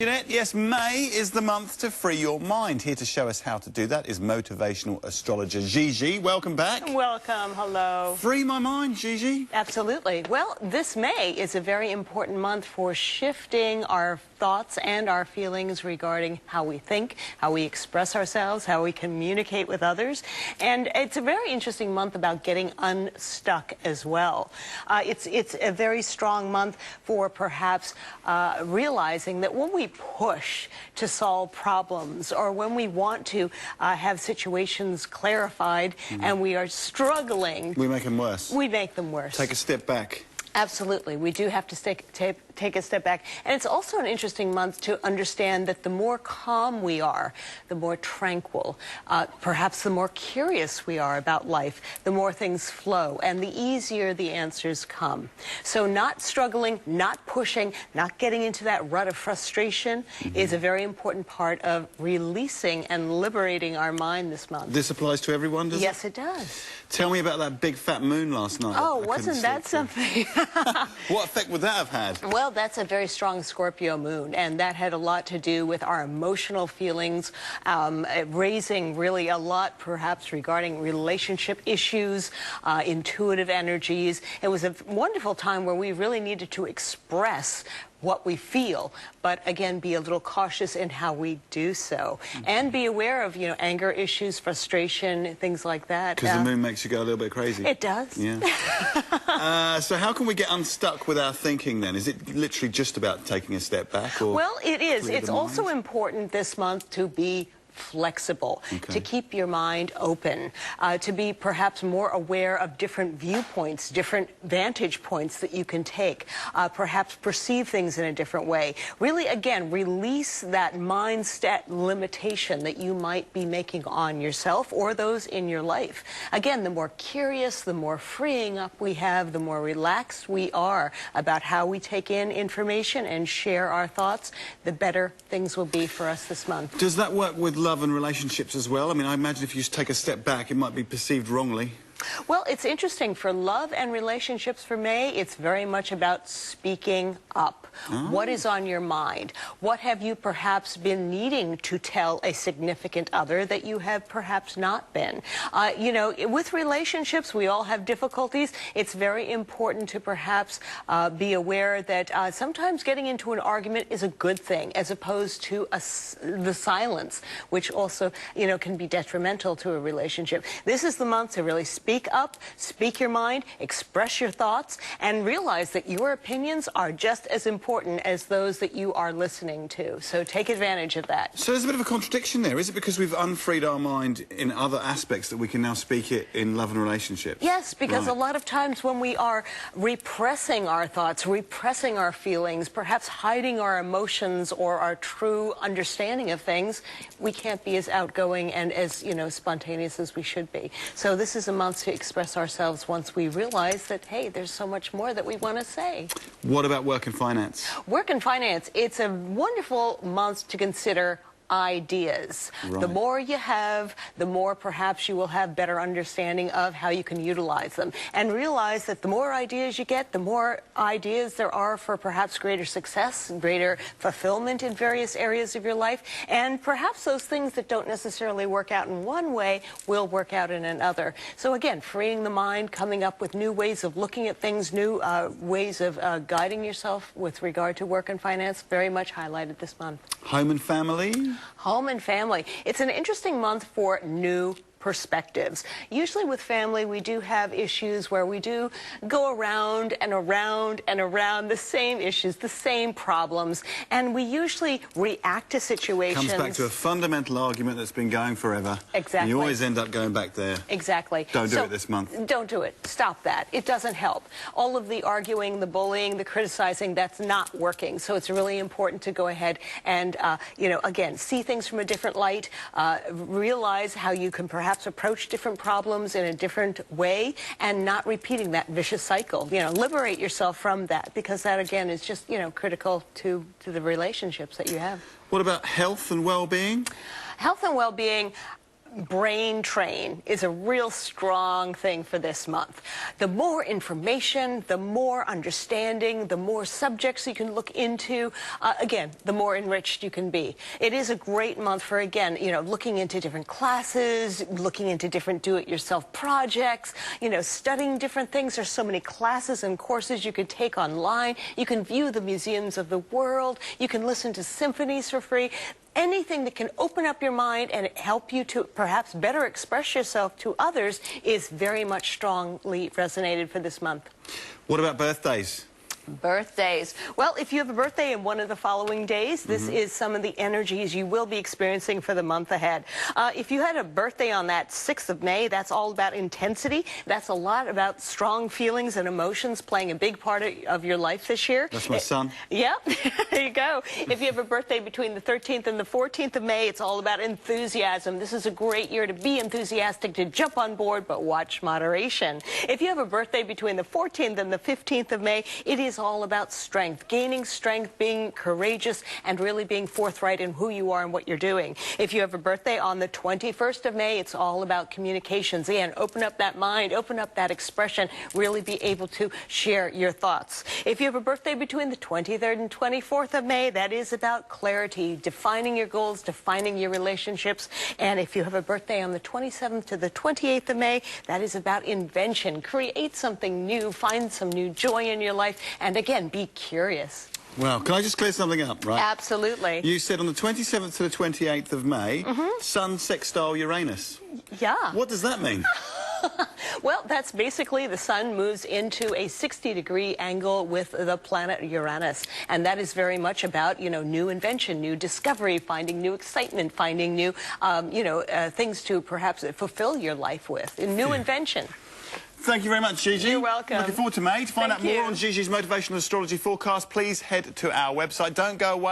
Yes, May is the month to free your mind. Here to show us how to do that is motivational astrologer GiGi. Welcome back. Welcome. Hello. Free my mind, GiGi. Absolutely. Well, this May is a very important month for shifting our thoughts and our feelings regarding how we think, how we express ourselves, how we communicate with others. And it's a very interesting month about getting unstuck as well. It's a very strong month for perhaps realizing that when we push to solve problems, or when we want to have situations clarified and we are struggling, we make them worse. We make them worse. Take a step back. Absolutely. We do have to take a step back. And it's also an interesting month to understand that the more calm we are, the more tranquil, perhaps the more curious we are about life, the more things flow, and the easier the answers come. So not struggling, not pushing, not getting into that rut of frustration is a very important part of releasing and liberating our mind this month. This applies to everyone, does it? Yes, it does. Tell me about that big fat moon last night. Oh, wasn't that something? What effect would that have had? Well, that's a very strong Scorpio moon, and that had a lot to do with our emotional feelings, raising really a lot perhaps regarding relationship issues, intuitive energies. It was a wonderful time where we really needed to express what we feel, but again, be a little cautious in how we do so, and be aware of, anger issues, frustration, things like that. Because the moon makes you go a little bit crazy. It does. Yeah. So how can we get unstuck with our thinking then? Is it literally just about taking a step back? Or well, it is. It's also mind? important this month to be flexible, to keep your mind open, to be perhaps more aware of different viewpoints, different vantage points that you can take, perhaps perceive things in a different way. Really, again, release that mindset limitation that you might be making on yourself or those in your life. Again, the more curious, the more freeing up we have, the more relaxed we are about how we take in information and share our thoughts, the better things will be for us this month. Does that work with love and relationships as well? I mean, I imagine if you just take a step back, it might be perceived wrongly. Well, it's interesting. For love and relationships for May, it's very much about speaking up. What is on your mind? What have you perhaps been needing to tell a significant other that you have perhaps not been? With relationships, we all have difficulties. It's very important to perhaps be aware that sometimes getting into an argument is a good thing, as opposed to the silence, which also, can be detrimental to a relationship. This is the month to really speak up, speak your mind, express your thoughts, and realize that your opinions are just as important as those that you are listening to. So take advantage of that. So there's a bit of a contradiction there. Is it because we've unfreed our mind in other aspects that we can now speak it in love and relationships? Yes, because a lot of times when we are repressing our thoughts, repressing our feelings, perhaps hiding our emotions or our true understanding of things, we can't be as outgoing and as, spontaneous as we should be. So this is a month to express ourselves once we realize that, hey, there's so much more that we want to say. What about work and finance? Work and finance, it's a wonderful month to consider ideas. The more you have, the more perhaps you will have better understanding of how you can utilize them. And realize that the more ideas you get, the more ideas there are for perhaps greater success, greater fulfillment in various areas of your life. And perhaps those things that don't necessarily work out in one way will work out in another. So again, freeing the mind, coming up with new ways of looking at things, new ways of guiding yourself with regard to work and finance, very much highlighted this month. Home and family? Home and family. It's an interesting month for new perspectives. Usually with family, we do have issues where we do go around and around and around the same issues, the same problems, and we usually react to situations. Comes back to a fundamental argument that's been going forever. Exactly. And you always end up going back there. Exactly. Don't do it this month. Don't do it. Stop that. It doesn't help. All of the arguing, the bullying, the criticizing, that's not working. So it's really important to go ahead and, again, see things from a different light, realize how you can perhaps approach different problems in a different way and not repeating that vicious cycle. Liberate yourself from that, because that, again, is just, critical to the relationships that you have. What about health and well-being? Health and well-being, brain train is a real strong thing for this month. The more information, the more understanding, the more subjects you can look into, again, the more enriched you can be. It is a great month for, again, looking into different classes, looking into different do-it-yourself projects, studying different things. There's so many classes and courses you could take online. You can view the museums of the world. You can listen to symphonies for free. Anything that can open up your mind and help you to perhaps better express yourself to others is very much strongly resonated for this month. What about birthdays? Birthdays. Well, if you have a birthday in one of the following days, this is some of the energies you will be experiencing for the month ahead. If you had a birthday on that 6th of May, that's all about intensity. That's a lot about strong feelings and emotions playing a big part of your life this year. That's my son. Yeah, there you go. If you have a birthday between the 13th and the 14th of May, it's all about enthusiasm. This is a great year to be enthusiastic, to jump on board, but watch moderation. If you have a birthday between the 14th and the 15th of May, it is all about strength, gaining strength, being courageous, and really being forthright in who you are and what you're doing. If you have a birthday on the 21st of May, it's all about communications. Again, open up that mind, open up that expression, really be able to share your thoughts. If you have a birthday between the 23rd and 24th of May, that is about clarity, defining your goals, defining your relationships. And if you have a birthday on the 27th to the 28th of May, that is about invention. Create something new, find some new joy in your life, and again, be curious. Well, can I just clear something up, right? Absolutely. You said on the 27th to the 28th of May, Sun sextile Uranus. Yeah. What does that mean? Well, that's basically the sun moves into a 60-degree angle with the planet Uranus. And that is very much about, new invention, new discovery, finding new excitement, finding new, things to perhaps fulfill your life with, new invention. Thank you very much, Gigi. You're welcome. Looking forward to May. To find Thank out more you. on Gigi's motivational astrology forecast, please head to our website. Don't go away.